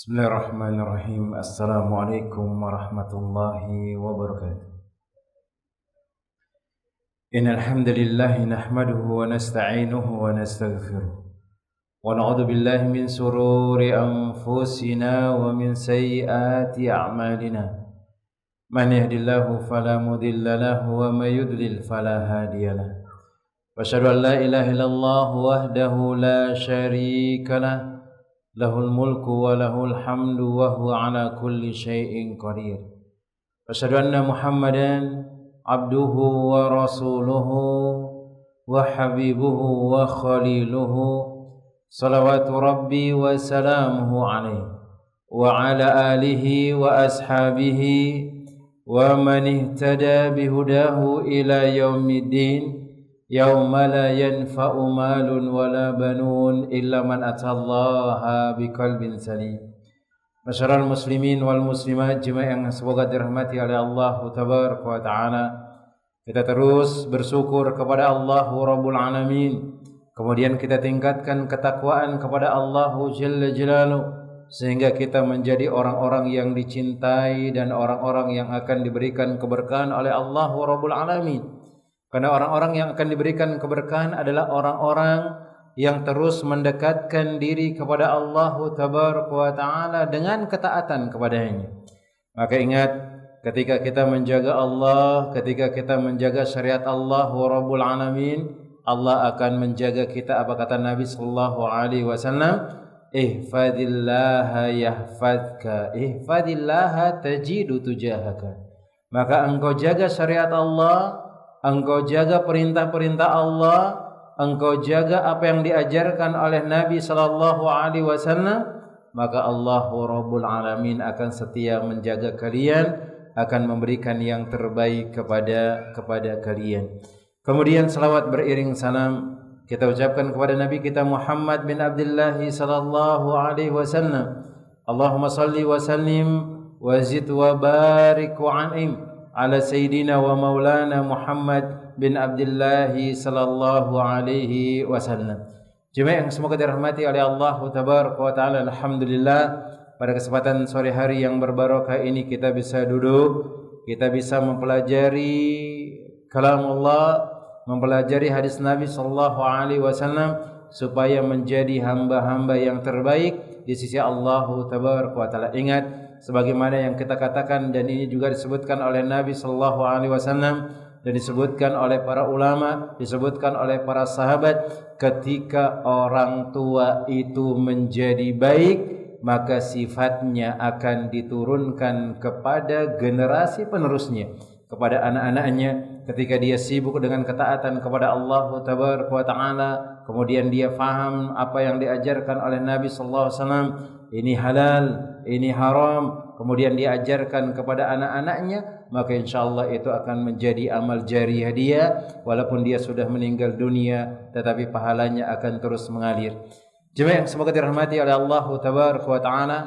Bismillahirrahmanirrahim. Assalamualaikum warahmatullahi wabarakatuh. Innal hamdalillah nahmaduhu wa nasta'inuhu wa nastaghfiruh. Wa na'udzu billahi min sururi anfusina wa min sayyiati a'malina. Man yahdihillahu fala mudilla lahu wa may yudlil fala hadiya lahu. Wa asyhadu an la ilaha illallah wahdahu la syarika lahu. Lahul mulku wa lahul hamdu wa huwa ala kulli syai'in qadir. Asyhadu anna Muhammadan abduhu wa rasuluhu wa habibuhu wa khaliluhu salawatu rabbi wa salamuhu alaihi wa ala alihi wa ashabihi wa man ihtada bihudahu ila yaumiddin. Yauma la yanfa'u malun wala banun illa man atallaha biqalbin salim. Masyarul muslimin wal muslimat jemaah yang semoga dirahmati oleh Allah tabaraka wa taala. Kita terus bersyukur kepada Allah Rabbul Alamin. Kemudian kita tingkatkan ketakwaan kepada Allah Jalla Jalaluh sehingga kita menjadi orang-orang yang dicintai dan orang-orang yang akan diberikan keberkahan oleh Allah Rabbul Alamin. Karena orang-orang yang akan diberikan keberkahan adalah orang-orang yang terus mendekatkan diri kepada Allah Tabaraka wa Ta'ala dengan ketaatan kepadanya. Maka ingat, ketika kita menjaga Allah, ketika kita menjaga syariat Allah Rabbul Alamin, Allah akan menjaga kita. Apa kata Nabi sallallahu alaihi wasallam? Ihfadillaha yahfadka, ihfadillaha tajidu tujahaka. Maka engkau jaga syariat Allah, engkau jaga perintah-perintah Allah, engkau jaga apa yang diajarkan oleh Nabi sallallahu alaihi wasallam, maka Allah Rabbul Alamin akan setia menjaga kalian, akan memberikan yang terbaik kepada kalian. Kemudian salawat beriring salam kita ucapkan kepada Nabi kita Muhammad bin Abdullah sallallahu alaihi wasallam. Allahumma salli wa sallim wa zid wa barik wa an'im ala sayyidina wa maulana Muhammad bin Abdullah sallallahu alaihi wasallam. Jemaah yang semoga dirahmati oleh Allah tabaraka wa taala. Alhamdulillah, pada kesempatan sore hari yang berbarokah ini kita bisa duduk, kita bisa mempelajari kalam Allah, mempelajari hadis Nabi sallallahu alaihi wasallam supaya menjadi hamba-hamba yang terbaik di sisi Allah tabaraka wa taala. Ingat, sebagaimana yang kita katakan dan ini juga disebutkan oleh Nabi sallallahu alaihi wasallam dan disebutkan oleh para ulama, disebutkan oleh para sahabat, ketika orang tua itu menjadi baik, maka sifatnya akan diturunkan kepada generasi penerusnya, kepada anak-anaknya. Ketika dia sibuk dengan ketaatan kepada Allah tabaraka wa taala, kemudian dia faham apa yang diajarkan oleh Nabi sallallahu alaihi wasallam, ini halal, ini haram, kemudian diajarkan kepada anak-anaknya, maka insyaallah itu akan menjadi amal jariyah dia, walaupun dia sudah meninggal dunia, tetapi pahalanya akan terus mengalir. Jemaah yang semoga dirahmati oleh Allah tabaraka wa taala,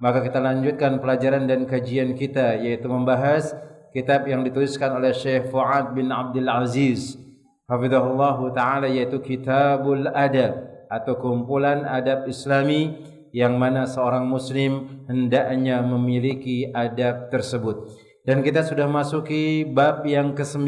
maka kita lanjutkan pelajaran dan kajian kita, yaitu membahas kitab yang dituliskan oleh Syekh Fuad bin Abdul Aziz hafizahullah taala, yaitu Kitabul Adab atau kumpulan adab Islami, yang mana seorang muslim hendaknya memiliki adab tersebut. Dan kita sudah masuki bab yang ke-9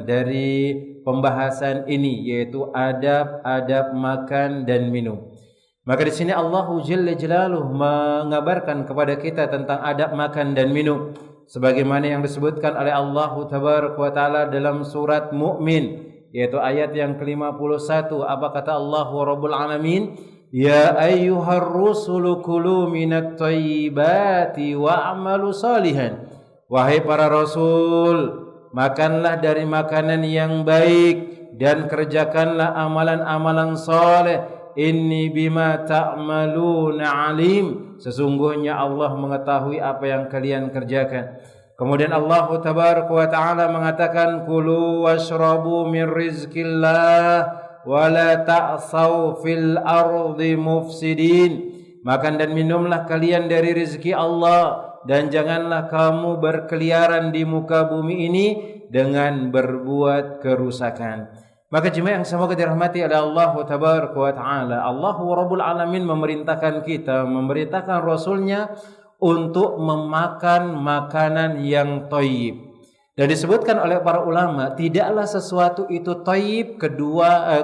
dari pembahasan ini, yaitu adab-adab makan dan minum. Maka di sini Allah Jalla Jalaluh mengabarkan kepada kita tentang adab makan dan minum, sebagaimana yang disebutkan oleh Allah Tabaraka wa Ta'ala dalam surat Mu'min, yaitu ayat yang ke-51. Apa kata Allah Rabbul Alamin? Ya ayyuhar rusulu kulu minat thayyibati wa'malu salihan. Wahai para rasul, makanlah dari makanan yang baik dan kerjakanlah amalan-amalan saleh. Inni bima ta'maluna alim. Sesungguhnya Allah mengetahui apa yang kalian kerjakan. Kemudian Allah tabaraka wa taala mengatakan, kulu washrabu min rizqillah wala ta'saw fil ardi mufsidin. Makan dan minumlah kalian dari rezeki Allah, dan janganlah kamu berkeliaran di muka bumi ini dengan berbuat kerusakan. Maka jemaah yang semoga dirahmati oleh Allah Tabaraka wa Ta'ala, Allah Rabbul Alamin memerintahkan kita, memerintahkan Rasulnya untuk memakan makanan yang thayyib. Dan disebutkan oleh para ulama, tidaklah sesuatu itu thayyib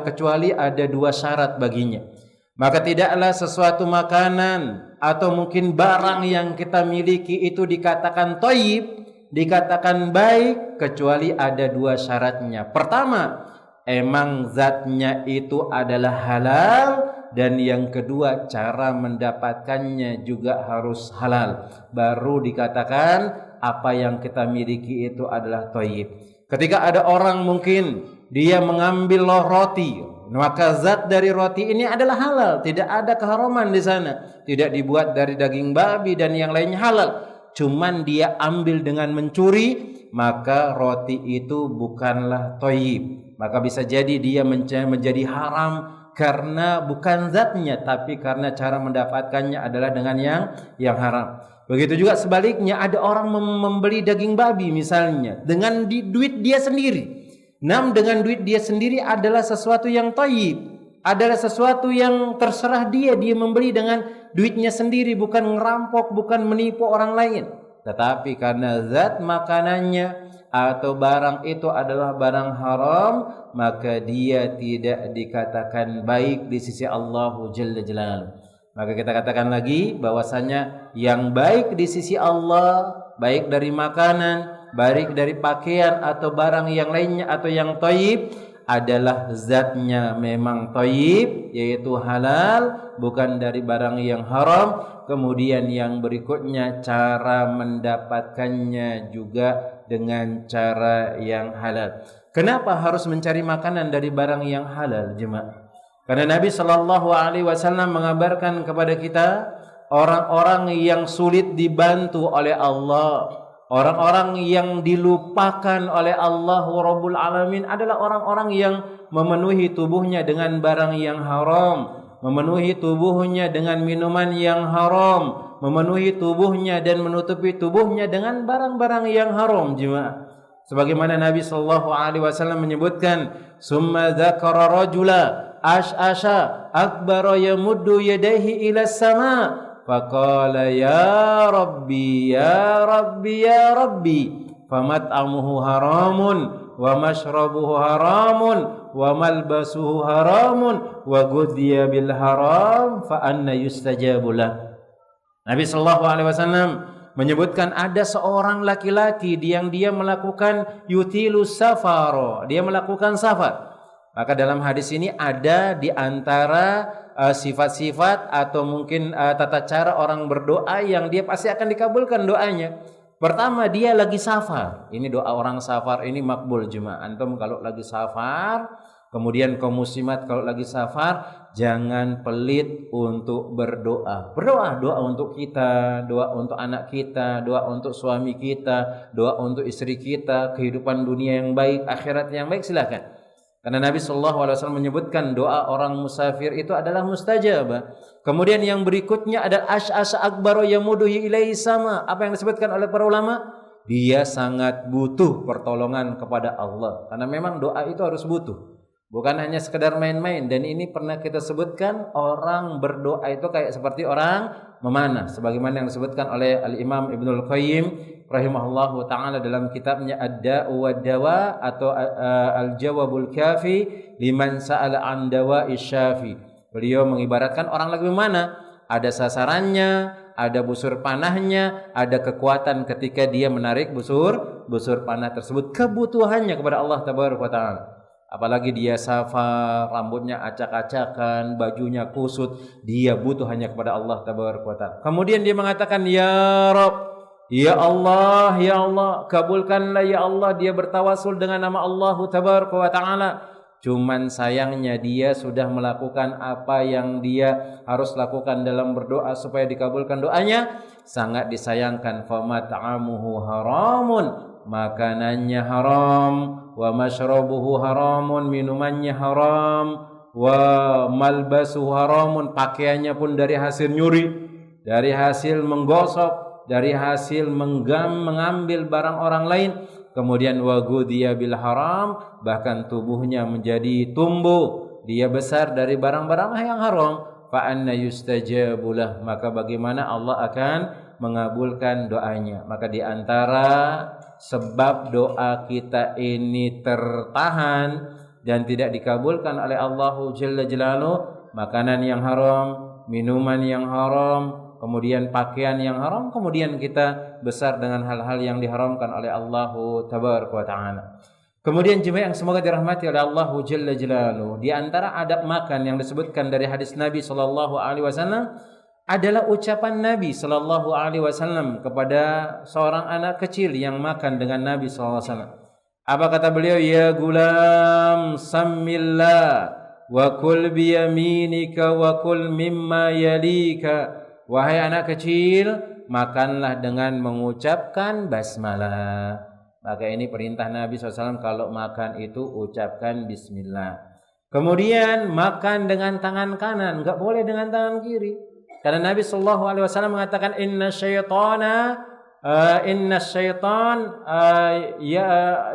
kecuali ada dua syarat baginya. Maka tidaklah sesuatu makanan atau mungkin barang yang kita miliki itu dikatakan thayyib, dikatakan baik, kecuali ada dua syaratnya. Pertama, emang zatnya itu adalah halal, dan yang kedua cara mendapatkannya juga harus halal. Baru dikatakan apa yang kita miliki itu adalah thayyib. Ketika ada orang mungkin dia mengambil roti, maka zat dari roti ini adalah halal, tidak ada keharaman di sana, tidak dibuat dari daging babi dan yang lainnya halal. Cuman dia ambil dengan mencuri, maka roti itu bukanlah thayyib. Maka bisa jadi dia menjadi haram karena bukan zatnya, tapi karena cara mendapatkannya adalah dengan yang haram. Begitu juga sebaliknya, ada orang membeli daging babi misalnya dengan duit dia sendiri. Dengan duit dia sendiri adalah sesuatu yang thayyib, adalah sesuatu yang terserah dia membeli dengan duitnya sendiri, bukan ngerampok, bukan menipu orang lain. Tetapi karena zat makanannya atau barang itu adalah barang haram, maka dia tidak dikatakan baik di sisi Allah Jalla Jalaluhu. Maka kita katakan lagi bahwasanya yang baik di sisi Allah, baik dari makanan, baik dari pakaian atau barang yang lainnya atau yang thayyib, adalah zatnya memang thayyib, yaitu halal, bukan dari barang yang haram. Kemudian yang berikutnya, cara mendapatkannya juga dengan cara yang halal. Kenapa harus mencari makanan dari barang yang halal, jemaah? Karena Nabi Shallallahu Alaihi Wasallam mengabarkan kepada kita, orang-orang yang sulit dibantu oleh Allah, orang-orang yang dilupakan oleh Allah Rabbul Alamin adalah orang-orang yang memenuhi tubuhnya dengan barang yang haram, memenuhi tubuhnya dengan minuman yang haram, memenuhi tubuhnya dan menutupi tubuhnya dengan barang-barang yang haram, jemaah. Sebagaimana Nabi Shallallahu Alaihi Wasallam menyebutkan, summa dzakara rajula ash'asha akbara yamuddu yadayhi ila sama faqala ya rabbi ya rabbi ya rabbi famat'amuhu haramun wa mashrabuhu haramun wa malbasuhu haramun wa ghudhiya bil haram fa anna yustajabu lah. Nabi sallallahu alaihi wasallam menyebutkan ada seorang laki-laki yang dia melakukan yutilus safaro, dia melakukan safar. Maka dalam hadis ini ada di antara sifat-sifat atau mungkin tata cara orang berdoa yang dia pasti akan dikabulkan doanya. Pertama, dia lagi safar. Ini doa orang safar ini makbul, jemaah. Antum kalau lagi safar, kemudian kaum muslimat kalau lagi safar, jangan pelit untuk berdoa. Doa untuk kita, doa untuk anak kita, doa untuk suami kita, doa untuk istri kita, kehidupan dunia yang baik, akhirat yang baik, silakan. Karena Nabi Shallallahu Alaihi Wasallam menyebutkan doa orang musafir itu adalah mustajab. Kemudian yang berikutnya adalah ash'asa akbaro yamuduhi ilaihi sama. Apa yang disebutkan oleh para ulama? Dia sangat butuh pertolongan kepada Allah. Karena memang doa itu harus butuh, bukan hanya sekedar main-main. Dan ini pernah kita sebutkan, orang berdoa itu kayak seperti orang memanah, sebagaimana yang disebutkan oleh Al-Imam Ibnul Qayyim rahimahullahu ta'ala dalam kitabnya Ad-Da'u wad-Dawa atau Al-Jawabul Kafi liman sa'ala an dawa'i syafi. Beliau mengibaratkan orang lagi memanah, ada sasarannya, ada busur panahnya, ada kekuatan ketika dia menarik busur panah tersebut, kebutuhannya kepada Allah tabaraka wa ta'ala. Apalagi dia safar, rambutnya acak-acakan, bajunya kusut, dia butuh hanya kepada Allah tabaraka wa ta'ala. Kemudian dia mengatakan, ya Rabb, ya Allah, kabulkanlah ya Allah. Dia bertawasul dengan nama Allah tabaraka wa ta'ala. Cuman sayangnya dia sudah melakukan apa yang dia harus lakukan dalam berdoa supaya dikabulkan doanya. Sangat disayangkan, famat'amuhu haramun, makanannya haram, wa mashrabuhu haramun, minumannya haram, wa malbasuhu haramun, pakaiannya pun dari hasil nyuri, dari hasil menggosok, dari hasil mengambil barang orang lain. kemudian wa ghudhiya bil haram, bahkan tubuhnya menjadi tumbuh, dia besar dari barang-barang yang haram, fa anna yustajabulah, maka bagaimana Allah akan mengabulkan doanya. Maka di antara sebab doa kita ini tertahan dan tidak dikabulkan oleh Allah Jalla Jalaluhu, makanan yang haram, minuman yang haram, kemudian pakaian yang haram, kemudian kita besar dengan hal-hal yang diharamkan oleh Allah Tabaraka wa Ta'ala. Kemudian jemaah yang semoga dirahmati oleh Allah Jalla Jalaluhu, di antara adab makan yang disebutkan dari hadis Nabi sallallahu alaihi wasallam adalah ucapan Nabi sallallahu alaihi wasallam kepada seorang anak kecil yang makan dengan Nabi sallallahu alaihi wasallam. Apa kata beliau? Ya gulam sammillah wa kul bi yaminika wa kul mimma yalika. Wahai anak kecil, makanlah dengan mengucapkan basmalah. Maka ini perintah Nabi SAW, kalau makan itu ucapkan bismillah. Kemudian makan dengan tangan kanan, enggak boleh dengan tangan kiri. Karena Nabi SAW mengatakan inna syaitan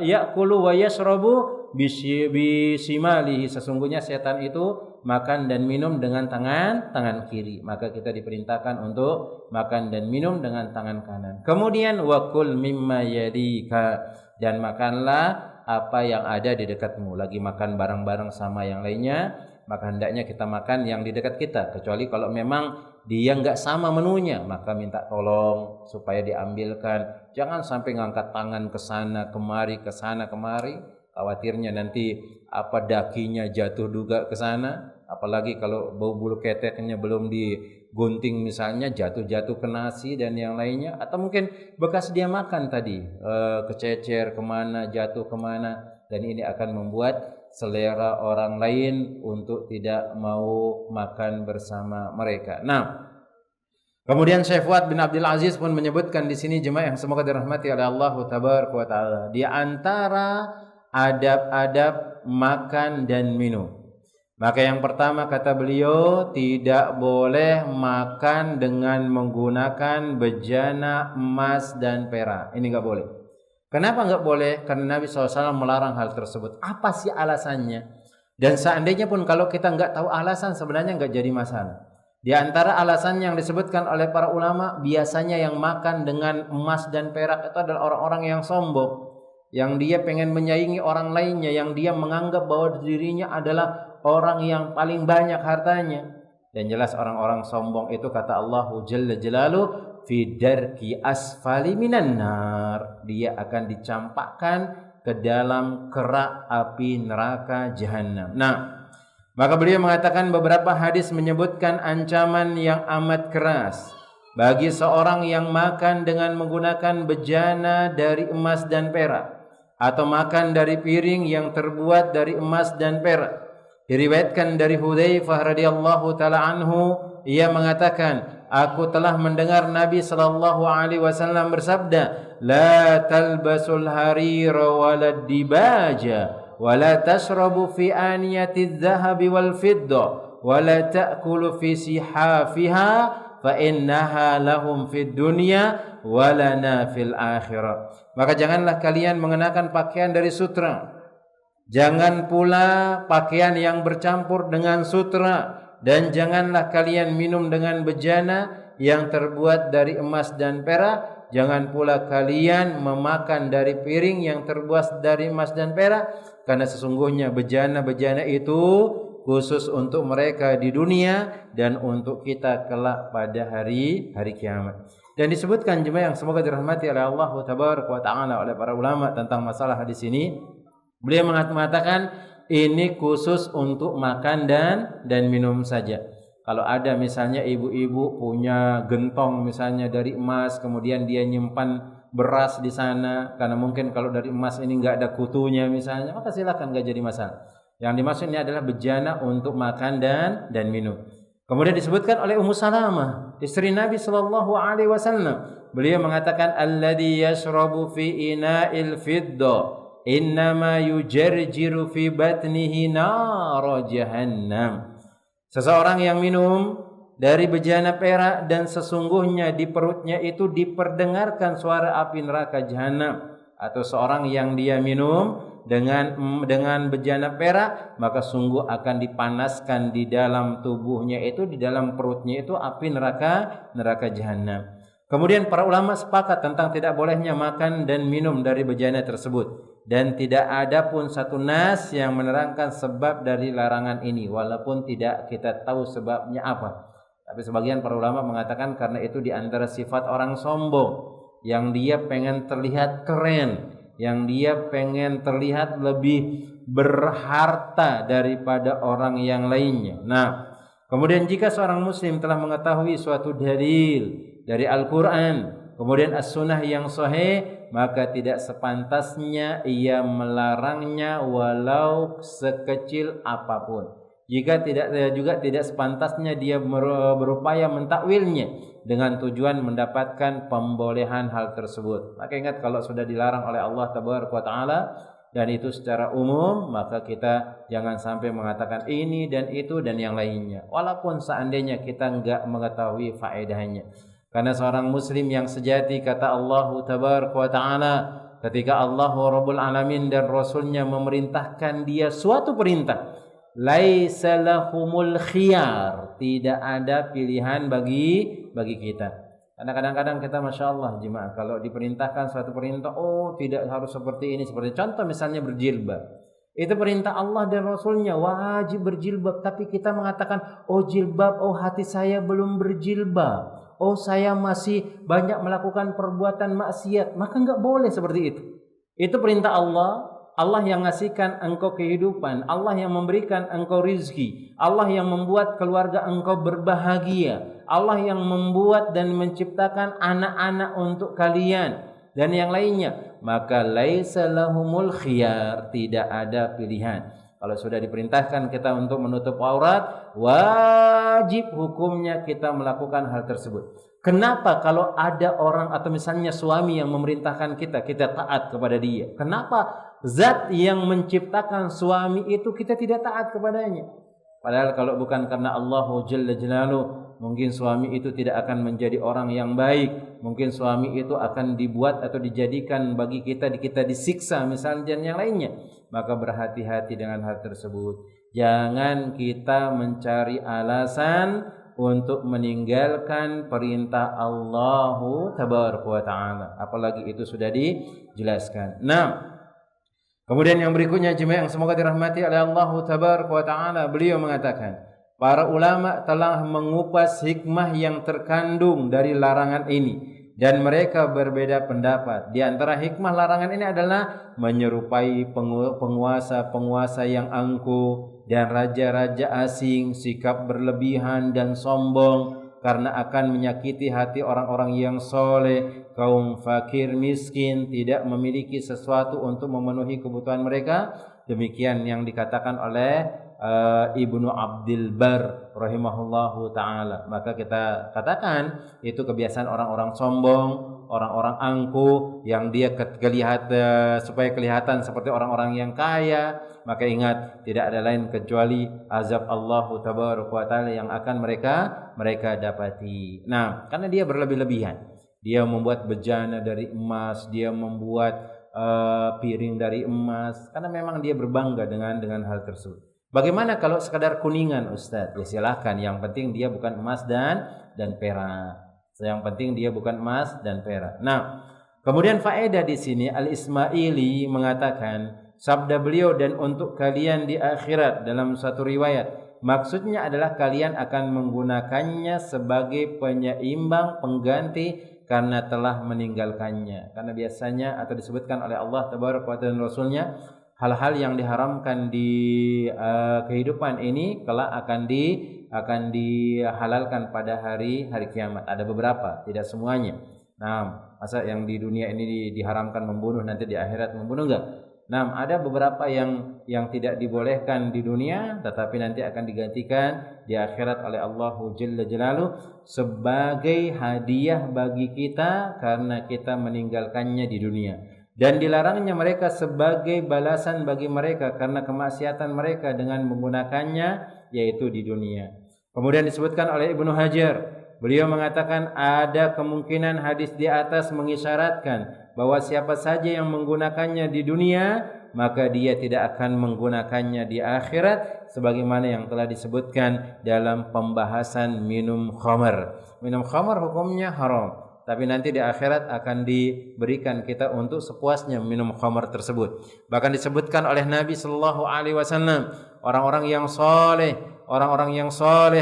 ya'kulu wa yashrabu bisimalihi, sesungguhnya setan itu makan dan minum dengan tangan kiri. Maka kita diperintahkan untuk makan dan minum dengan tangan kanan. Kemudian wakul mimma yadika, dan makanlah apa yang ada di dekatmu. Lagi makan barang-barang sama yang lainnya, maka hendaknya kita makan yang di dekat kita. Kecuali kalau memang dia enggak sama menunya, maka minta tolong supaya diambilkan. Jangan sampai ngangkat tangan ke sana kemari, ke sana kemari. Khawatirnya nanti dakinya jatuh juga ke sana. Apalagi kalau bau bulu keteknya belum digunting misalnya, jatuh-jatuh ke nasi dan yang lainnya. Atau mungkin bekas dia makan tadi, kececer kemana, jatuh kemana. Dan ini akan membuat selera orang lain untuk tidak mau makan bersama mereka. Nah, kemudian Syekh Fuad bin Abdul Aziz pun menyebutkan di sini jemaah yang semoga dirahmati oleh Allah Tabaraka wa Ta'ala, di antara adab-adab makan dan minum. Maka yang pertama kata beliau, tidak boleh makan dengan menggunakan bejana emas dan perak. Ini enggak boleh. Kenapa enggak boleh? Karena Nabi SAW melarang hal tersebut. Apa sih alasannya? Dan seandainya pun kalau kita enggak tahu alasan, sebenarnya enggak jadi masalah. Di antara alasan yang disebutkan oleh para ulama, biasanya yang makan dengan emas dan perak itu adalah orang-orang yang sombong, yang dia pengen menyaingi orang lainnya, yang dia menganggap bahwa dirinya adalah orang yang paling banyak hartanya. Dan jelas orang-orang sombong itu kata Allah Jalla Jalaluhu, fi darki asfali minan nar, dia akan dicampakkan ke dalam kerak api neraka jahanam. Nah, maka beliau mengatakan beberapa hadis menyebutkan ancaman yang amat keras bagi seorang yang makan dengan menggunakan bejana dari emas dan perak, atau makan dari piring yang terbuat dari emas dan perak. Diriwayatkan dari Hudzaifah radhiyallahu taala anhu, ia mengatakan, aku telah mendengar Nabi sallallahu alaihi wasallam bersabda, la talbasul harira walad dibaja wala tashrabu fi aniyatiz zahabi wal fidda wala ta'kulu fi sihafiha fa innaha lahum fid dunya walana fil akhirah. Maka janganlah kalian mengenakan pakaian dari sutra, jangan pula pakaian yang bercampur dengan sutra, dan janganlah kalian minum dengan bejana yang terbuat dari emas dan perak. Jangan pula kalian memakan dari piring yang terbuat dari emas dan perak, karena sesungguhnya bejana-bejana itu khusus untuk mereka di dunia dan untuk kita kelak pada hari kiamat. Dan disebutkan jemaah yang semoga dirahmati oleh Allah Tabaraka wa Ta'ala oleh para ulama tentang masalah hadis ini. Beliau mengatakan ini khusus untuk makan dan minum saja. Kalau ada misalnya ibu-ibu punya gentong misalnya dari emas, kemudian dia nyimpan beras di sana, karena mungkin kalau dari emas ini enggak ada kutunya misalnya, maka silakan, enggak jadi masalah. Yang dimaksud ini adalah bejana untuk makan dan minum. Kemudian disebutkan oleh Ummu Salamah, istri Nabi sallallahu alaihi wasallam, beliau mengatakan alladzi yashrabu fi ina'il fidda innama yujarjiru fi batnihi nar jahannam. Seseorang yang minum dari bejana perak dan sesungguhnya di perutnya itu diperdengarkan suara api neraka jahanam. atau seorang yang dia minum dengan bejana perak, maka sungguh akan dipanaskan di dalam tubuhnya itu, di dalam perutnya itu api neraka jahanam. Kemudian para ulama sepakat tentang tidak bolehnya makan dan minum dari bejana tersebut, dan tidak ada pun satu nas yang menerangkan sebab dari larangan ini, walaupun tidak kita tahu sebabnya apa. Tapi sebagian para ulama mengatakan karena itu di antara sifat orang sombong, yang dia pengen terlihat keren, yang dia pengen terlihat lebih berharta daripada orang yang lainnya. Nah, kemudian jika seorang muslim telah mengetahui suatu dalil dari Al-Quran, kemudian as-sunnah yang sahih, maka tidak sepantasnya ia melarangnya walau sekecil apapun. Jika tidak sepantasnya dia berupaya mentakwilnya dengan tujuan mendapatkan pembolehan hal tersebut. Maka ingat, kalau sudah dilarang oleh Allah Taala dan itu secara umum, maka kita jangan sampai mengatakan ini dan itu dan yang lainnya, walaupun seandainya kita enggak mengetahui faedahnya. Karena seorang muslim yang sejati, kata Allah Taala, ketika Allah Rabbul Alamin dan Rasulnya memerintahkan dia suatu perintah, laisa lahumul khiyar, tidak ada pilihan bagi kita. Karena kadang-kadang kita Masya Allah jemaah, kalau diperintahkan suatu perintah, oh tidak harus seperti ini, seperti contoh misalnya berjilbab. Itu perintah Allah dan Rasulnya, wajib berjilbab. Tapi kita mengatakan, oh jilbab, oh hati saya belum berjilbab, oh saya masih banyak melakukan perbuatan maksiat, maka enggak boleh seperti itu. Itu perintah Allah. Allah yang ngasihkan engkau kehidupan, Allah yang memberikan engkau rizki, Allah yang membuat keluarga engkau berbahagia, Allah yang membuat dan menciptakan anak-anak untuk kalian dan yang lainnya. Maka laisa lahumul khiyar, tidak ada pilihan. Kalau sudah diperintahkan kita untuk menutup aurat, wajib hukumnya kita melakukan hal tersebut. Kenapa kalau ada orang atau misalnya suami yang memerintahkan kita taat kepada dia? Kenapa zat yang menciptakan suami itu kita tidak taat kepadanya? Padahal kalau bukan karena Allah Jalla Jalaluhu, mungkin suami itu tidak akan menjadi orang yang baik. Mungkin suami itu akan dibuat atau dijadikan bagi kita disiksa misalnya dan yang lainnya. Maka berhati-hati dengan hal tersebut. Jangan kita mencari alasan untuk meninggalkan perintah Allah Tabaraka wa Ta'ala, apalagi itu sudah dijelaskan. Nah, kemudian yang berikutnya jemaah yang semoga dirahmati oleh Allah Tabaraka wa Ta'ala, beliau mengatakan, para ulama telah mengupas hikmah yang terkandung dari larangan ini, dan mereka berbeda pendapat. Di antara hikmah larangan ini adalah menyerupai penguasa-penguasa yang angkuh dan raja-raja asing, sikap berlebihan dan sombong, karena akan menyakiti hati orang-orang yang soleh, kaum fakir miskin, tidak memiliki sesuatu untuk memenuhi kebutuhan mereka. Demikian yang dikatakan oleh Ibnu Abdul Bar rahimahullahu ta'ala. Maka kita katakan itu kebiasaan orang-orang sombong, orang-orang angkuh, yang dia supaya kelihatan seperti orang-orang yang kaya. Maka ingat, tidak ada lain kecuali azab Allah Tabaraka wa Ta'ala yang akan mereka dapati. Nah, karena dia berlebih-lebihan, dia membuat bejana dari emas, dia membuat piring dari emas, karena memang dia berbangga dengan hal tersebut. Bagaimana kalau sekadar kuningan, Ustaz? Ya silakan, yang penting dia bukan emas dan perak. Yang penting dia bukan emas dan perak. Nah, kemudian faedah di sini Al-Ismaili mengatakan, sabda beliau, dan untuk kalian di akhirat, dalam satu riwayat, maksudnya adalah kalian akan menggunakannya sebagai penyeimbang, pengganti karena telah meninggalkannya. Karena biasanya atau disebutkan oleh Allah Tabaraka wa Ta'ala dan Rasulnya, hal-hal yang diharamkan di kehidupan ini kelak akan dihalalkan pada hari kiamat. Ada beberapa, tidak semuanya. Nah, masa yang di dunia ini diharamkan membunuh, nanti di akhirat membunuh enggak? Nah, ada beberapa yang tidak dibolehkan di dunia, tetapi nanti akan digantikan di akhirat oleh Allah Jalla Jalaluhu sebagai hadiah bagi kita karena kita meninggalkannya di dunia. Dan dilarangnya mereka sebagai balasan bagi mereka karena kemaksiatan mereka dengan menggunakannya, yaitu di dunia. Kemudian disebutkan oleh Ibnu Hajar, beliau mengatakan ada kemungkinan hadis di atas mengisyaratkan bahwa siapa saja yang menggunakannya di dunia maka dia tidak akan menggunakannya di akhirat, sebagaimana yang telah disebutkan dalam pembahasan minum khamar. Minum khamar hukumnya haram, tapi nanti di akhirat akan diberikan kita untuk sepuasnya minum khamar tersebut. Bahkan disebutkan oleh Nabi sallallahu alaihi wasallam, orang-orang yang soleh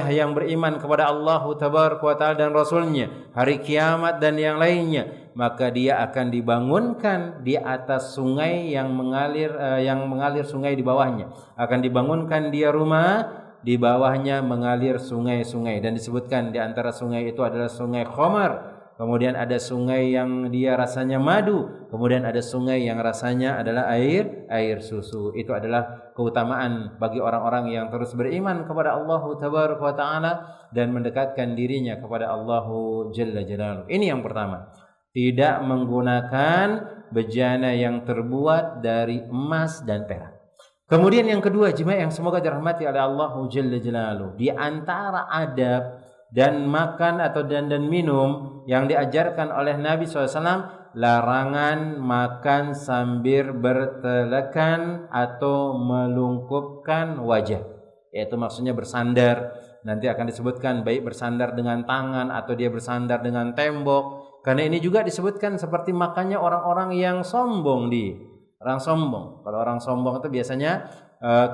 yang beriman kepada Allah tabaraka wa taala dan rasulnya, hari kiamat dan yang lainnya, maka dia akan dibangunkan di atas sungai yang mengalir sungai di bawahnya. Akan dibangunkan dia rumah, di bawahnya mengalir sungai-sungai, dan disebutkan di antara sungai itu adalah sungai khamar. Kemudian ada sungai yang dia rasanya madu, kemudian ada sungai yang rasanya adalah air susu. Itu adalah keutamaan bagi orang-orang yang terus beriman kepada Allah tabaraka wa taala dan mendekatkan dirinya kepada Allah jalla jalaluhu. Ini yang pertama. Tidak menggunakan bejana yang terbuat dari emas dan perak. Kemudian yang kedua, jemaah yang semoga dirahmati oleh Allah jalla jalaluhu, di antara adab dan makan atau dan minum yang diajarkan oleh Nabi SAW, larangan makan sambil bertelekan atau melungkupkan wajah, yaitu maksudnya bersandar. Nanti akan disebutkan baik bersandar dengan tangan atau dia bersandar dengan tembok. Karena ini juga disebutkan seperti makannya orang-orang yang sombong orang sombong. Kalau orang sombong itu biasanya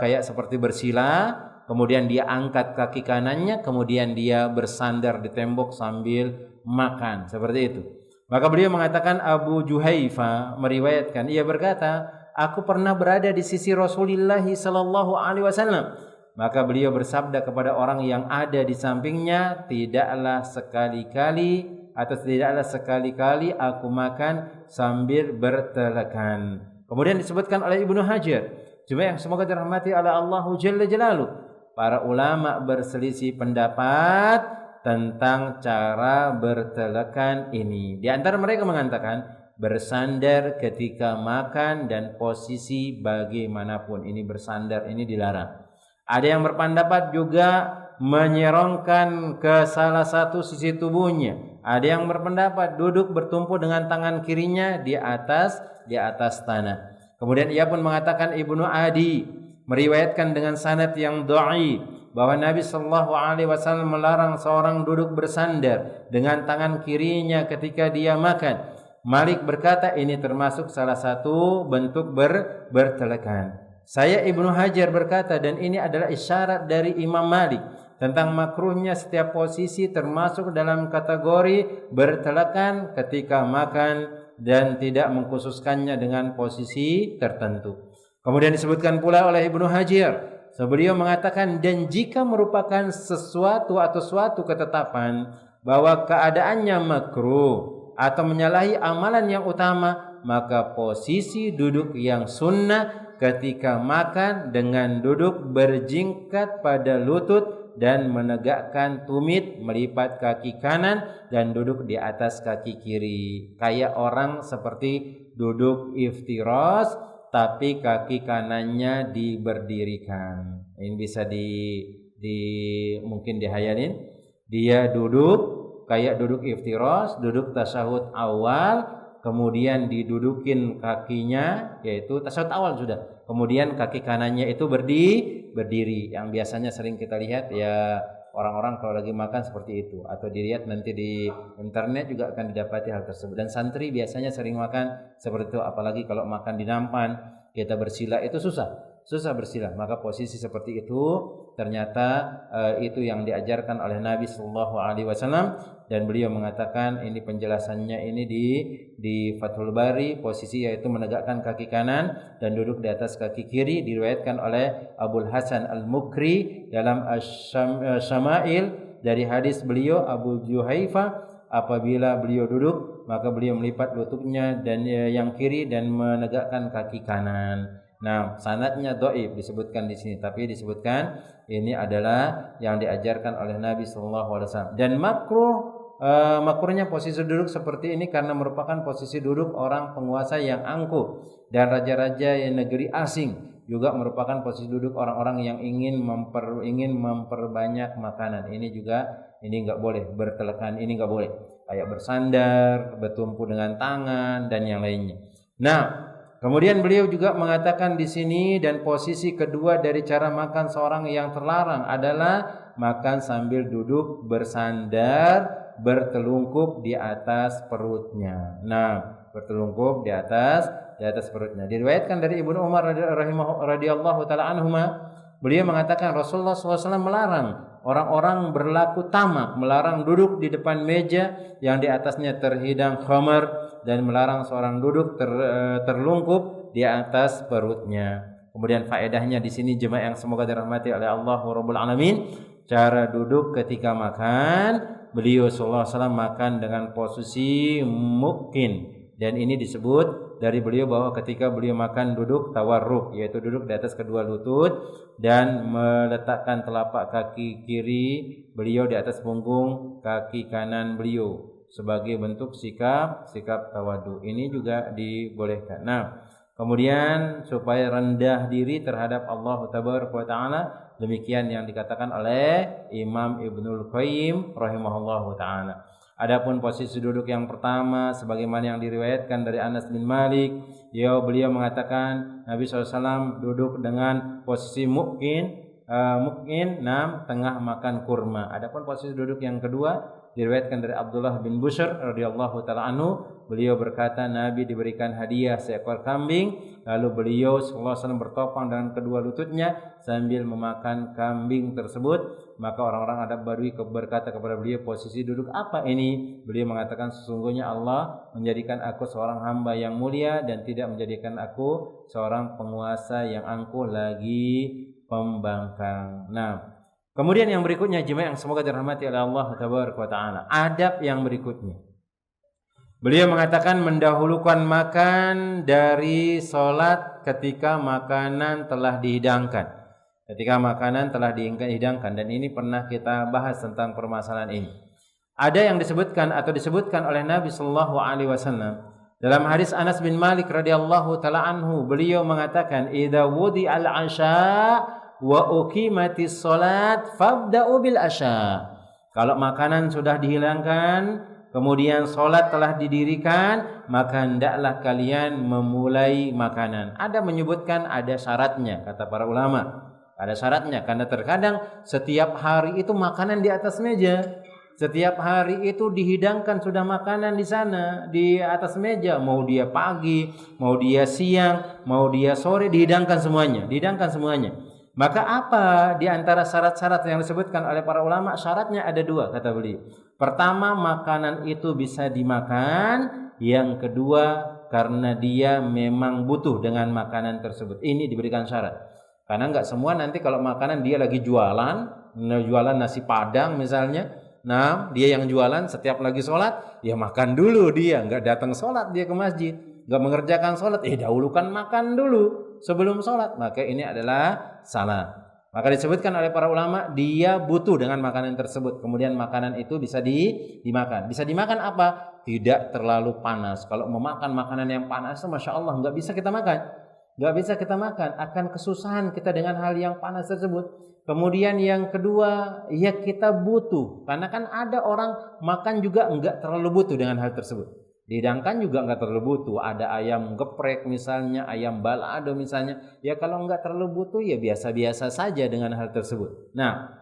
kayak seperti bersila, kemudian dia angkat kaki kanannya, kemudian dia bersandar di tembok sambil makan, seperti itu. Maka beliau mengatakan, Abu Juhaifa meriwayatkan, ia berkata, aku pernah berada di sisi Rasulullah sallallahu alaihi wasallam. Maka beliau bersabda kepada orang yang ada di sampingnya, tidaklah sekali-kali aku makan sambil bertelekan. Kemudian disebutkan oleh Ibnu Hajar, jemaah yang semoga dirahmati oleh Allah jalla jalaluhu, para ulama berselisih pendapat tentang cara bertelekan ini. Di antara mereka mengatakan bersandar ketika makan dan posisi bagaimanapun, ini bersandar ini dilarang. Ada yang berpendapat juga menyerongkan ke salah satu sisi tubuhnya. Ada yang berpendapat duduk bertumpu dengan tangan kirinya di atas tanah. Kemudian ia pun mengatakan, Ibnu Adi meriwayatkan dengan sanad yang dhaif bahwa Nabi sallallahu alaihi wasallam melarang seorang duduk bersandar dengan tangan kirinya ketika dia makan. Malik berkata ini termasuk salah satu bentuk bertelekan. Saya Ibnu Hajar berkata, dan ini adalah isyarat dari Imam Malik tentang makruhnya setiap posisi termasuk dalam kategori bertelekan ketika makan dan tidak mengkhususkannya dengan posisi tertentu. Kemudian disebutkan pula oleh Ibnu Hajar, beliau mengatakan, dan jika merupakan sesuatu atau suatu ketetapan bahwa keadaannya makruh atau menyalahi amalan yang utama, maka posisi duduk yang sunnah ketika makan dengan duduk berjingkat pada lutut dan menegakkan tumit, melipat kaki kanan dan duduk di atas kaki kiri. Kayak orang seperti duduk iftiras tapi kaki kanannya diberdirikan. Ini bisa mungkin dihayalin. Dia duduk kayak duduk iftiras, duduk tasyahud awal, kemudian didudukin kakinya, yaitu tasyahud awal sudah. Kemudian kaki kanannya itu berdiri. Yang biasanya sering kita lihat ya orang-orang kalau lagi makan seperti itu, atau dilihat nanti di internet juga akan didapati hal tersebut. Dan santri biasanya sering makan seperti itu, apalagi kalau makan di nampan, kita bersila itu susah bersila. Maka posisi seperti itu ternyata itu yang diajarkan oleh Nabi sallallahu alaihi wasallam, dan beliau mengatakan ini penjelasannya ini di Fathul Bari, posisi yaitu menegakkan kaki kanan dan duduk di atas kaki kiri, diriwayatkan oleh Abul Hasan Al-Mukri dalam Asy-Syama'il dari hadis beliau Abu Juhaifa, apabila beliau duduk maka beliau melipat lututnya dan yang kiri dan menegakkan kaki kanan. Nah, sanadnya dhaif disebutkan di sini, tapi disebutkan ini adalah yang diajarkan oleh Nabi sallallahu alaihi wasallam. Dan makruhnya posisi duduk seperti ini karena merupakan posisi duduk orang penguasa yang angkuh dan raja-raja negeri asing, juga merupakan posisi duduk orang-orang yang ingin memperbanyak makanan. Ini enggak boleh bertelekan, ini enggak boleh. kayak bersandar, bertumpu dengan tangan dan yang lainnya. Nah, kemudian beliau juga mengatakan di sini, dan posisi kedua dari cara makan seorang yang terlarang adalah makan sambil duduk bersandar, bertelungkup di atas perutnya. Nah, bertelungkup di atas perutnya. Diriwayatkan dari Ibnu Umar radhiyallahu taala anhuma, beliau mengatakan Rasulullah SAW melarang orang-orang berlaku tamak, melarang duduk di depan meja yang di atasnya terhidang khamar, dan melarang seorang duduk terlungkup di atas perutnya. Kemudian faedahnya di sini jemaah yang semoga dirahmati oleh Allah Rabbul Alamin, cara duduk ketika makan, beliau sallallahu alaihi wasallam makan dengan posisi mungkin, dan ini disebut dari beliau bahwa ketika beliau makan duduk tawarruk, yaitu duduk di atas kedua lutut dan meletakkan telapak kaki kiri beliau di atas punggung kaki kanan beliau sebagai bentuk sikap tawadu. Ini juga dibolehkan. Nah, kemudian supaya rendah diri terhadap Allah Taala, demikian yang dikatakan oleh Imam Ibnul Qayyim rahimahullahu taala. Adapun posisi duduk yang pertama sebagaimana yang diriwayatkan dari Anas bin Malik, beliau mengatakan Nabi SAW duduk dengan posisi mungkin tengah makan kurma. Adapun posisi duduk yang kedua diriwayatkan dari Abdullah bin Bushr radhiyallahu taala anhu, beliau berkata Nabi diberikan hadiah seekor kambing, lalu beliau sallallahu alaihi wasallam bertopang dengan kedua lututnya sambil memakan kambing tersebut. Maka orang-orang Arab Badui berkata kepada beliau, posisi duduk apa ini? Beliau mengatakan, sesungguhnya Allah menjadikan aku seorang hamba yang mulia dan tidak menjadikan aku seorang penguasa yang angkuh lagi pembangkang. Nah, kemudian yang berikutnya jemaah yang semoga dirahmati oleh Allah Taala, adab yang berikutnya. Beliau mengatakan mendahulukan makan dari sholat ketika makanan telah dihidangkan. Ketika makanan telah dihidangkan, dan ini pernah kita bahas tentang permasalahan ini. Ada yang disebutkan oleh Nabi sallallahu alaihi wasallam dalam hadis Anas bin Malik radhiyallahu taala anhu, beliau mengatakan idza wudi al-asya wa uqimatis salat fabda'u bil asya. Kalau makanan sudah dihilangkan, kemudian salat telah didirikan, maka hendaklah kalian memulai makanan. Ada menyebutkan ada syaratnya, kata para ulama. Ada syaratnya, karena terkadang setiap hari itu makanan di atas meja. Setiap hari itu dihidangkan sudah makanan di sana, di atas meja. Mau dia pagi, mau dia siang, mau dia sore, dihidangkan semuanya. Maka apa di antara syarat-syarat yang disebutkan oleh para ulama? Syaratnya ada dua, kata beliau. Pertama, makanan itu bisa dimakan. Yang kedua, karena dia memang butuh dengan makanan tersebut. Ini diberikan syarat. Karena enggak semua nanti kalau makanan dia lagi jualan nasi padang misalnya. Nah, dia yang jualan setiap lagi sholat, ya makan dulu dia. Enggak datang sholat dia ke masjid. Enggak mengerjakan sholat, dahulukan makan dulu sebelum sholat. Maka ini adalah salah. Maka disebutkan oleh para ulama, dia butuh dengan makanan tersebut. Kemudian makanan itu bisa dimakan. Bisa dimakan apa? Tidak terlalu panas. Kalau mau makan makanan yang panas, Masya Allah, enggak bisa kita makan. Akan kesusahan kita dengan hal yang panas tersebut. Kemudian yang kedua, ya kita butuh. Karena kan ada orang makan juga enggak terlalu butuh dengan hal tersebut. Dihidangkan juga enggak terlalu butuh. Ada ayam geprek misalnya, ayam balado misalnya. Ya kalau enggak terlalu butuh, ya biasa-biasa saja dengan hal tersebut. Nah,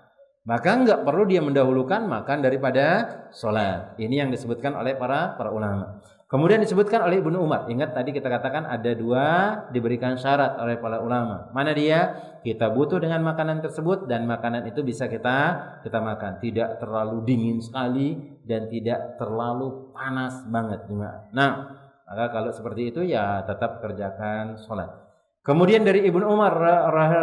maka enggak perlu dia mendahulukan makan daripada sholat. Ini yang disebutkan oleh para ulama. Kemudian disebutkan oleh Ibnu Umar. Ingat tadi kita katakan ada dua diberikan syarat oleh para ulama. Mana dia? Kita butuh dengan makanan tersebut dan makanan itu bisa kita makan. Tidak terlalu dingin sekali dan tidak terlalu panas banget. Nah, maka kalau seperti itu ya tetap kerjakan sholat. Kemudian dari Ibnu Umar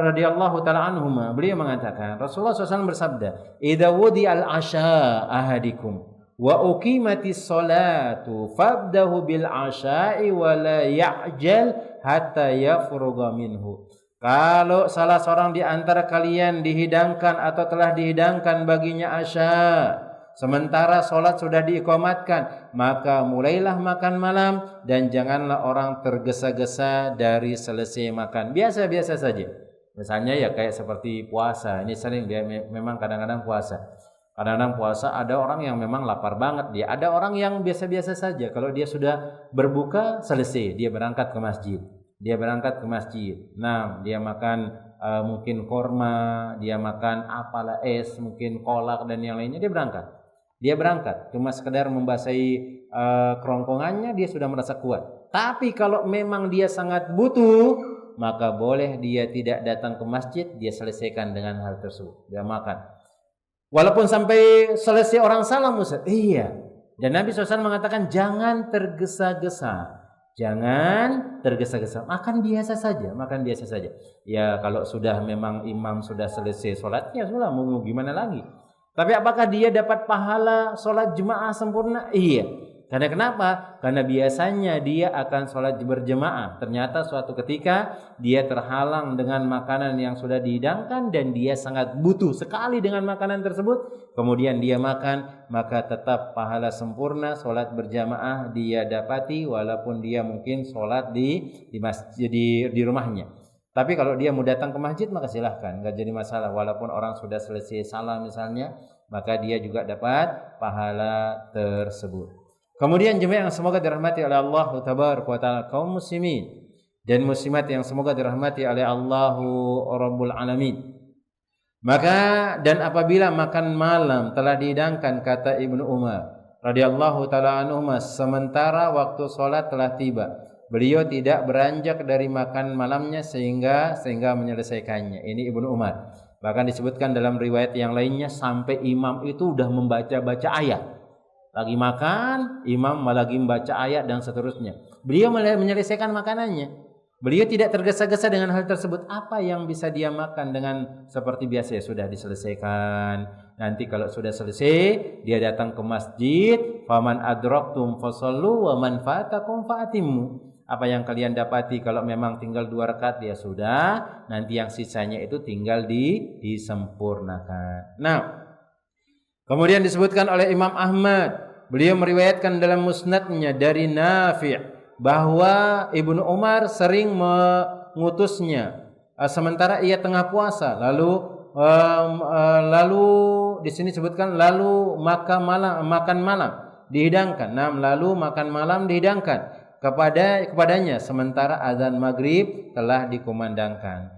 radhiyallahu taala anhuma, beliau mengatakan Rasulullah SAW bersabda, "Idza wudi al-asha ahadikum wa uqimatis salatu fabdahu bil asya'i wa la ya'jal hatta yafruga minhu." Kalau salah seorang di antara kalian dihidangkan atau telah dihidangkan baginya asya, sementara sholat sudah diiqamatkan, maka mulailah makan malam dan janganlah orang tergesa-gesa dari selesai makan. Biasa-biasa saja. Misalnya ya kayak seperti puasa. Ini sering dia memang kadang-kadang puasa. Kadang-kadang puasa ada orang yang memang lapar banget dia. Ada orang yang biasa-biasa saja. Kalau dia sudah berbuka selesai, dia berangkat ke masjid. Dia berangkat ke masjid. Nah, dia makan mungkin korma, dia makan apalah es, mungkin kolak dan yang lainnya, dia berangkat. Dia berangkat cuma sekedar membasahi kerongkongannya, dia sudah merasa kuat. Tapi kalau memang dia sangat butuh, maka boleh dia tidak datang ke masjid, dia selesaikan dengan hal tersebut. Dia makan. Walaupun sampai selesai orang salam, Ustaz. Iya. Dan Nabi SAW mengatakan jangan tergesa-gesa. Jangan tergesa-gesa. Makan biasa saja, makan biasa saja. Ya kalau sudah memang imam sudah selesai sholatnya, sudah mau gimana lagi. Tapi apakah dia dapat pahala sholat jemaah sempurna? Iya. Karena kenapa? Karena biasanya dia akan sholat berjemaah. Ternyata suatu ketika dia terhalang dengan makanan yang sudah dihidangkan dan dia sangat butuh sekali dengan makanan tersebut. Kemudian dia makan, maka tetap pahala sempurna sholat berjamaah dia dapati walaupun dia mungkin sholat di masjid di rumahnya. Tapi kalau dia mau datang ke masjid maka silahkan, nggak jadi masalah. Walaupun orang sudah selesai salam misalnya, maka dia juga dapat pahala tersebut. Kemudian jemaah yang semoga dirahmati oleh Allah Tabaraka wa Ta'ala, kaum muslimin dan muslimat yang semoga dirahmati oleh Allahu Rabbul Alamin. Maka dan apabila makan malam telah dihidangkan, kata Ibnu Umar radhiyallahu taala anhuma, sementara waktu sholat telah tiba, beliau tidak beranjak dari makan malamnya sehingga menyelesaikannya. Ini Ibnu Umar. Bahkan disebutkan dalam riwayat yang lainnya sampai imam itu udah membaca-baca ayat. Lagi makan, imam lagi membaca ayat dan seterusnya. Beliau menyelesaikan makanannya. Beliau tidak tergesa-gesa dengan hal tersebut. Apa yang bisa dia makan dengan seperti biasa, ya sudah diselesaikan. Nanti kalau sudah selesai, dia datang ke masjid. Faman adraktum fasallu wa man fatakum fa'atimmu. Apa yang kalian dapati kalau memang tinggal 2 rakaat ya sudah. Nanti yang sisanya itu tinggal disempurnakan. Nah, kemudian disebutkan oleh Imam Ahmad, beliau meriwayatkan dalam musnadnya dari Nafi' bahwa Ibnu Umar sering mengutusnya sementara ia tengah puasa. Lalu di sini disebutkan lalu makan malam dihidangkan. Lalu makan malam dihidangkan kepadanya sementara azan maghrib telah dikumandangkan.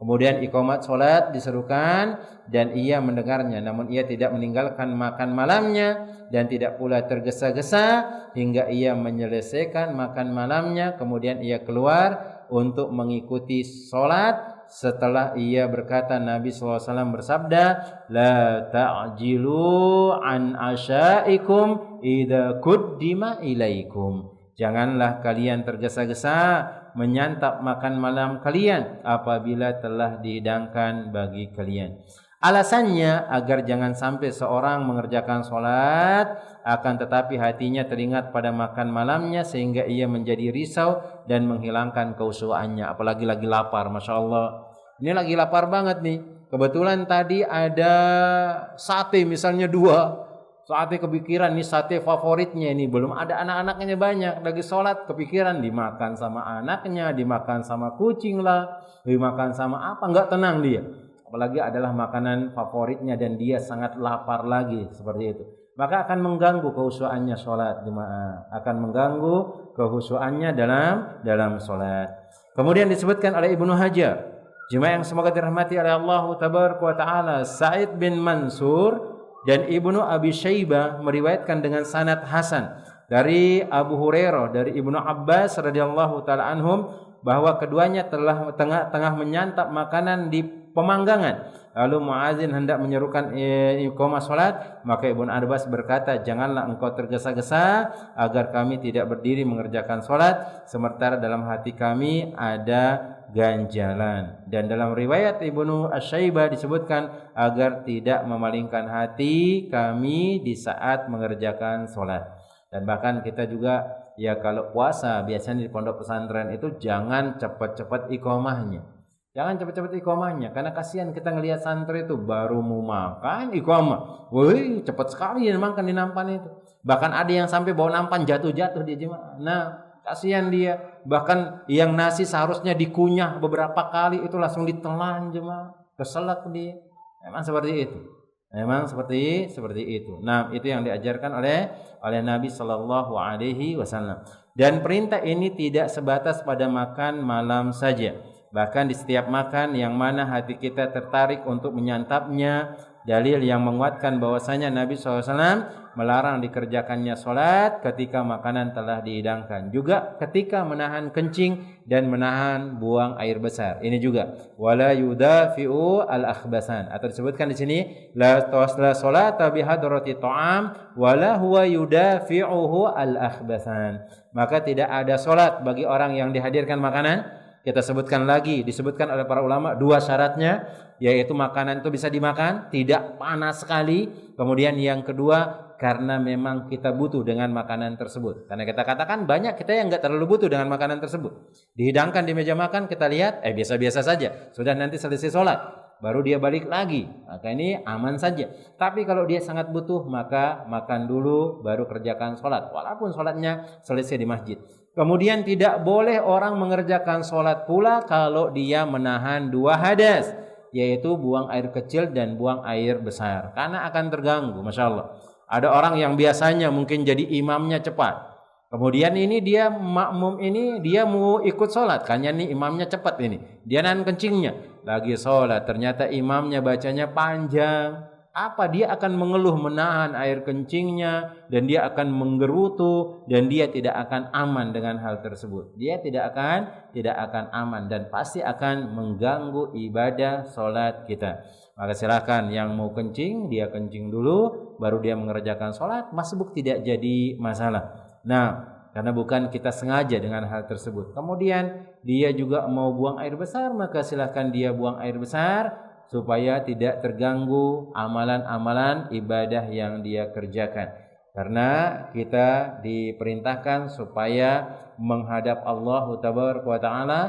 Kemudian iqamat salat diserukan dan ia mendengarnya, namun ia tidak meninggalkan makan malamnya dan tidak pula tergesa-gesa hingga ia menyelesaikan makan malamnya. Kemudian ia keluar untuk mengikuti salat. Setelah ia berkata, Nabi SAW bersabda, la ta'jilu an asyaikum idza kuddima ilaikum. Janganlah kalian tergesa-gesa menyantap makan malam kalian apabila telah dihidangkan bagi kalian. Alasannya agar jangan sampai seorang mengerjakan sholat akan tetapi hatinya teringat pada makan malamnya sehingga ia menjadi risau dan menghilangkan kekhusyuannya. Apalagi lagi lapar, Masya Allah. Ini lagi lapar banget nih. Kebetulan tadi ada sate misalnya 2. Sate kepikiran nih sate favoritnya ini, belum ada anak-anaknya banyak, lagi sholat kepikiran dimakan sama anaknya, dimakan sama kucing lah, dimakan sama apa, nggak tenang dia. Apalagi adalah makanan favoritnya dan dia sangat lapar lagi seperti itu. Maka akan mengganggu kekhusyuannya sholat jemaah, akan mengganggu kekhusyuannya dalam sholat. Kemudian disebutkan oleh Ibnu Hajar, jemaah yang semoga dirahmati oleh Allah Tabaraka wa Ta'ala, Sa'id bin Mansur dan Ibnu Abi Syaibah meriwayatkan dengan sanad hasan dari Abu Hurairah dari Ibnu Abbas radhiyallahu taala anhum bahwa keduanya telah tengah menyantap makanan di pemanggangan. Lalu muadzin hendak menyerukan iqamah salat, maka Ibnu Abbas berkata, janganlah engkau tergesa-gesa agar kami tidak berdiri mengerjakan salat sementara dalam hati kami ada ganjalan. Dan dalam riwayat Ibnu Asy-Syaibah disebutkan agar tidak memalingkan hati kami di saat mengerjakan sholat. Dan bahkan kita juga ya kalau puasa biasanya di pondok pesantren itu jangan cepat-cepat iqamahnya. Jangan cepat-cepat iqamahnya karena kasihan kita ngelihat santri itu baru mau makan iqamah. Woi, cepat sekali ya makan di nampan itu. Bahkan ada yang sampai bawa nampan jatuh-jatuh di jemaah. Nah, kasihan dia. Bahkan yang nasi seharusnya dikunyah beberapa kali itu langsung ditelan jemaah. Keselak dia. Memang seperti itu. Memang seperti itu. Nah, itu yang diajarkan oleh Nabi Shallallahu Alaihi Wasallam. Dan perintah ini tidak sebatas pada makan malam saja. Bahkan di setiap makan yang mana hati kita tertarik untuk menyantapnya, dalil yang menguatkan bahwasanya Nabi SAW melarang dikerjakannya solat ketika makanan telah dihidangkan. Juga ketika menahan kencing dan menahan buang air besar. Ini juga wala yudafi'u al-akhbasan. Atau disebutkan di sini la salata bi hadrati ta'am wala huwa yudafi'uhu al-akhbasan. Maka tidak ada solat bagi orang yang dihadirkan makanan. Kita sebutkan lagi, disebutkan oleh para ulama dua syaratnya, yaitu makanan itu bisa dimakan, tidak panas sekali. Kemudian yang kedua, karena memang kita butuh dengan makanan tersebut. Karena kita katakan banyak kita yang enggak terlalu butuh dengan makanan tersebut. Dihidangkan di meja makan, kita lihat, biasa-biasa saja. Sudah nanti selesai sholat, baru dia balik lagi. Maka ini aman saja. Tapi kalau dia sangat butuh, maka makan dulu, baru kerjakan sholat. Walaupun sholatnya selesai di masjid. Kemudian tidak boleh orang mengerjakan sholat pula kalau dia menahan dua hadas, yaitu buang air kecil dan buang air besar. Karena akan terganggu, Masya Allah. Ada orang yang biasanya mungkin jadi imamnya cepat. Kemudian ini dia makmum ini, dia mau ikut sholat. Kayaknya nih imamnya cepat ini. Dia nahan kencingnya. Lagi sholat, ternyata imamnya bacanya panjang. Apa dia akan mengeluh menahan air kencingnya dan dia akan menggerutu dan dia tidak akan aman dengan hal tersebut. Dia tidak akan aman dan pasti akan mengganggu ibadah sholat kita. Maka silakan yang mau kencing dia kencing dulu baru dia mengerjakan sholat, masbuk tidak jadi masalah. Nah, karena bukan kita sengaja dengan hal tersebut. Kemudian dia juga mau buang air besar, maka silakan dia buang air besar supaya tidak terganggu amalan-amalan ibadah yang dia kerjakan. Karena kita diperintahkan supaya menghadap Allah Tabaraka wa Ta'ala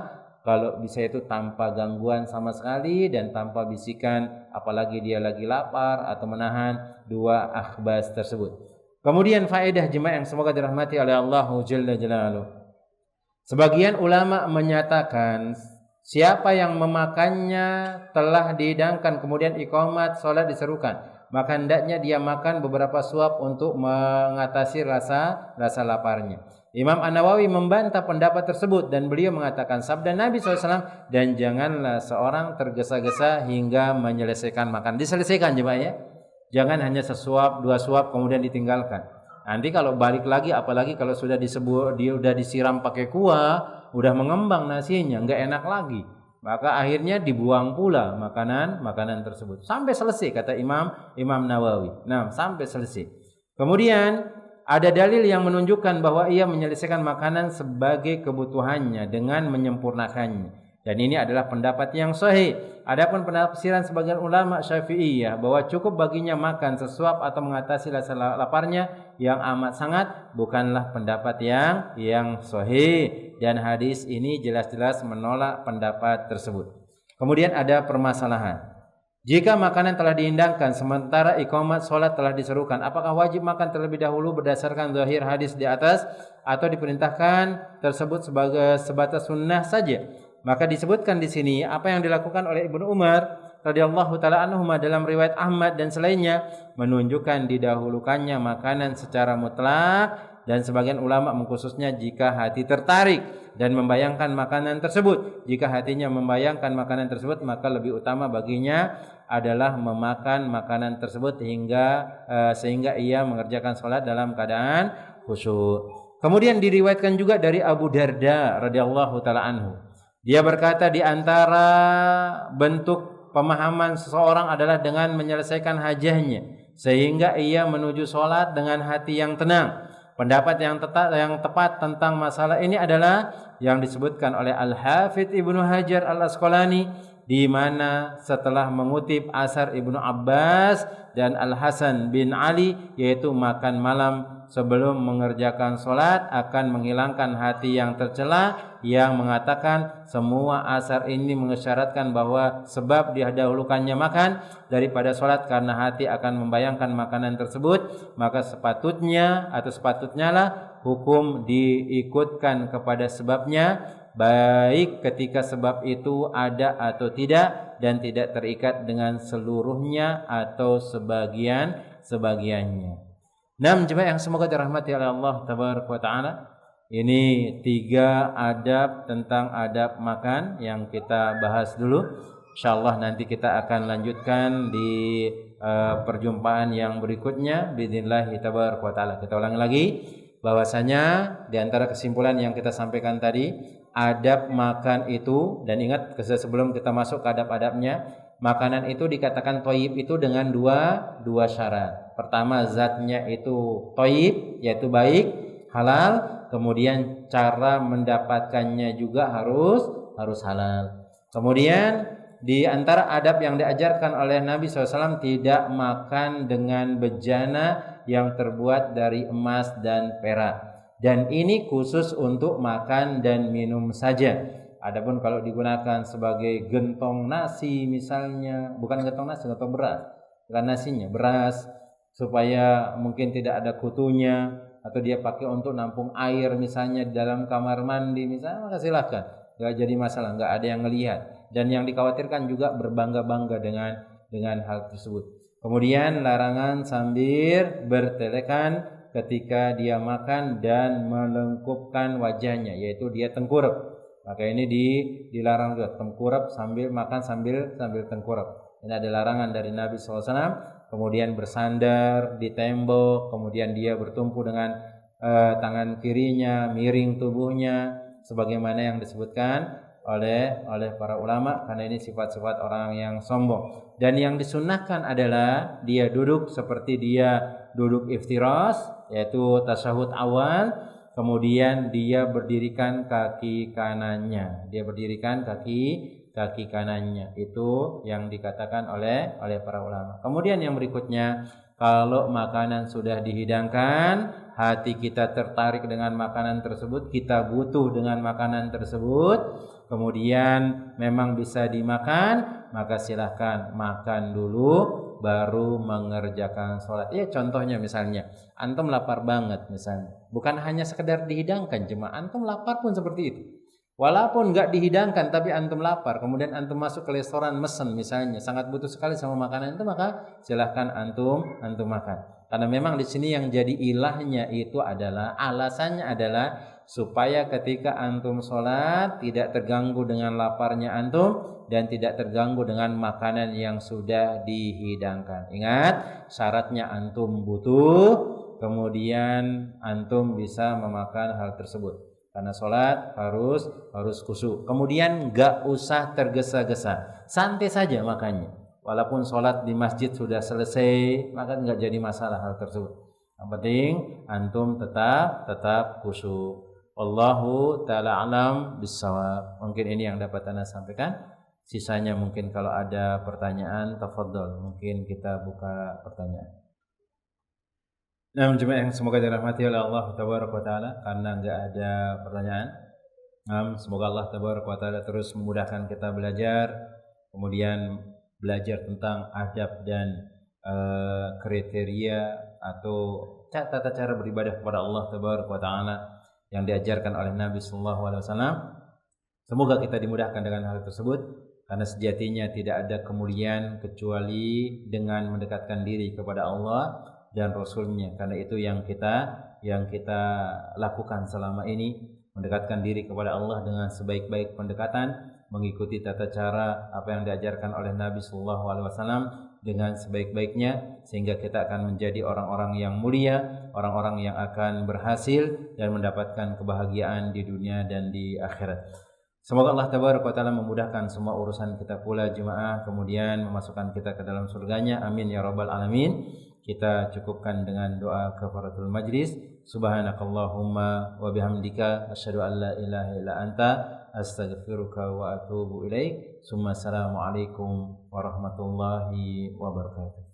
kalau bisa itu tanpa gangguan sama sekali dan tanpa bisikan, apalagi dia lagi lapar atau menahan dua akhbas tersebut. Kemudian faedah jemaah yang semoga dirahmati oleh Allah Jalla Jalaluhu. Sebagian ulama menyatakan siapa yang memakannya telah dihidangkan kemudian iqamat salat diserukan, maka hendaknya dia makan beberapa suap untuk mengatasi rasa laparnya. Imam An-Nawawi membantah pendapat tersebut dan beliau mengatakan sabda Nabi SAW, dan janganlah seorang tergesa-gesa hingga menyelesaikan makan. Diselesaikan jemaah ya. Jangan hanya sesuap, dua suap kemudian ditinggalkan. Nanti kalau balik lagi, apalagi kalau sudah dia udah disiram pakai kuah, udah mengembang nasinya, enggak enak lagi. Maka akhirnya dibuang pula makanan tersebut. Sampai selesai kata Imam Nawawi. Nah, sampai selesai. Kemudian ada dalil yang menunjukkan bahwa ia menyelesaikan makanan sebagai kebutuhannya dengan menyempurnakannya. Dan ini adalah pendapat yang sahih. Adapun penafsiran sebagian ulama Syafi'iyah bahwa cukup baginya makan sesuap atau mengatasi rasa laparnya yang amat sangat bukanlah pendapat yang sahih, dan hadis ini jelas-jelas menolak pendapat tersebut. Kemudian ada permasalahan. Jika makanan telah dihidangkan sementara iqamat salat telah diserukan, apakah wajib makan terlebih dahulu berdasarkan zahir hadis di atas atau diperintahkan tersebut sebagai sebatas sunnah saja? Maka disebutkan di sini apa yang dilakukan oleh Ibnu Umar radhiyallahu taala anhu dalam riwayat Ahmad dan selainnya menunjukkan didahulukannya makanan secara mutlak, dan sebagian ulama mengkhususnya jika hati tertarik dan membayangkan makanan tersebut. Jika hatinya membayangkan makanan tersebut, maka lebih utama baginya adalah memakan makanan tersebut sehingga ia mengerjakan salat dalam keadaan khusyuk. Kemudian diriwayatkan juga dari Abu Darda radhiyallahu taala anhu. Dia berkata di antara bentuk pemahaman seseorang adalah dengan menyelesaikan hajahnya sehingga ia menuju salat dengan hati yang tenang. Pendapat yang tepat tentang masalah ini adalah yang disebutkan oleh Al-Hafidz Ibnu Hajar Al-Asqalani, di mana setelah mengutip asar Ibnu Abbas dan Al-Hasan bin Ali, yaitu makan malam sebelum mengerjakan salat akan menghilangkan hati yang tercela, yang mengatakan semua asar ini mengisyaratkan bahwa sebab didahulukannya makan daripada salat karena hati akan membayangkan makanan tersebut, maka sepatutnya lah hukum diikutkan kepada sebabnya, baik ketika sebab itu ada atau tidak, dan tidak terikat dengan seluruhnya atau sebagiannya. Nah, jemaah yang semoga dirahmati oleh Allah tabaraka wa taala, ini 3 adab tentang adab makan yang kita bahas dulu. Insyaallah nanti kita akan lanjutkan di perjumpaan yang berikutnya bismillah tabaraka wa taala. Kita ulangi lagi bahwasanya di antara kesimpulan yang kita sampaikan tadi, adab makan itu, dan ingat sebelum kita masuk ke adab-adabnya, makanan itu dikatakan thayyib itu dengan dua syarat. Pertama, zatnya itu thayyib, yaitu baik, halal. Kemudian cara mendapatkannya juga harus halal. Kemudian di antara adab yang diajarkan oleh Nabi SAW, tidak makan dengan bejana yang terbuat dari emas dan perak. Dan ini khusus untuk makan dan minum saja. Adapun kalau digunakan sebagai gentong nasi misalnya, bukan gentong nasi, gentong beras, bukan nasinya, beras, supaya mungkin tidak ada kutunya, atau dia pakai untuk nampung air misalnya di dalam kamar mandi misalnya, maka silakan, nggak jadi masalah, nggak ada yang ngelihat. Dan yang dikhawatirkan juga berbangga-bangga dengan hal tersebut. Kemudian larangan sambil bertelekan ketika dia makan dan melengkupkan wajahnya, yaitu dia tengkurap. Maka ini dilarang juga, tengkurap sambil makan sambil tengkurap. Ini ada larangan dari Nabi SAW. Kemudian bersandar di tembok, kemudian dia bertumpu dengan tangan kirinya, miring tubuhnya, sebagaimana yang disebutkan oleh para ulama, karena ini sifat-sifat orang yang sombong. Dan yang disunnahkan adalah dia duduk seperti dia duduk iftiras, yaitu tasyahud awal, kemudian dia berdirikan kaki kanannya. Kaki kanannya itu yang dikatakan oleh para ulama. Kemudian yang berikutnya, kalau makanan sudah dihidangkan, hati kita tertarik dengan makanan tersebut, kita butuh dengan makanan tersebut, kemudian memang bisa dimakan, maka silahkan makan dulu baru mengerjakan sholat. Ya, contohnya misalnya antum lapar banget misalnya, bukan hanya sekedar dihidangkan, jemaah, antum lapar pun seperti itu. Walaupun enggak dihidangkan tapi antum lapar, kemudian antum masuk ke restoran mesen misalnya, sangat butuh sekali sama makanan itu, maka silahkan antum makan. Karena memang di sini yang jadi ilahnya itu adalah, alasannya adalah supaya ketika antum sholat tidak terganggu dengan laparnya antum dan tidak terganggu dengan makanan yang sudah dihidangkan. Ingat, syaratnya antum butuh, kemudian antum bisa memakan hal tersebut. Karena sholat harus khusyuk. Kemudian enggak usah tergesa-gesa, santai saja makannya. Walaupun sholat di masjid sudah selesai, maka enggak jadi masalah hal tersebut. Yang penting antum tetap khusyuk. Wallahu ta'ala alam bissawab. Mungkin ini yang dapat Anda sampaikan. Sisanya mungkin kalau ada pertanyaan, tafadhol. Mungkin kita buka pertanyaan. Nah, jemaah yang semoga dirahmati oleh Allah tabaraka wa taala, karena enggak ada pertanyaan. Semoga Allah tabaraka wa taala terus memudahkan kita belajar, kemudian belajar tentang adab dan kriteria atau tata cara beribadah kepada Allah tabaraka wa taala yang diajarkan oleh Nabi sallallahu alaihi wasallam. Semoga kita dimudahkan dengan hal tersebut, karena sejatinya tidak ada kemuliaan kecuali dengan mendekatkan diri kepada Allah dan Rasulnya. Karena itu yang kita lakukan selama ini, mendekatkan diri kepada Allah dengan sebaik-baik pendekatan, mengikuti tata cara apa yang diajarkan oleh Nabi sallallahu alaihi wasallam dengan sebaik-baiknya, sehingga kita akan menjadi orang-orang yang mulia, orang-orang yang akan berhasil dan mendapatkan kebahagiaan di dunia dan di akhirat. Semoga Allah tabaraka wa taala memudahkan semua urusan kita pula jemaah, kemudian memasukkan kita ke dalam surganya. Amin ya rabbal alamin. Kita cukupkan dengan doa kafaratul majlis. Subhanakallahumma wa bihamdika asyhadu an la ilaha illa anta astaghfiruka wa atubu ilaik. Assalamualaikum warahmatullahi wabarakatuh.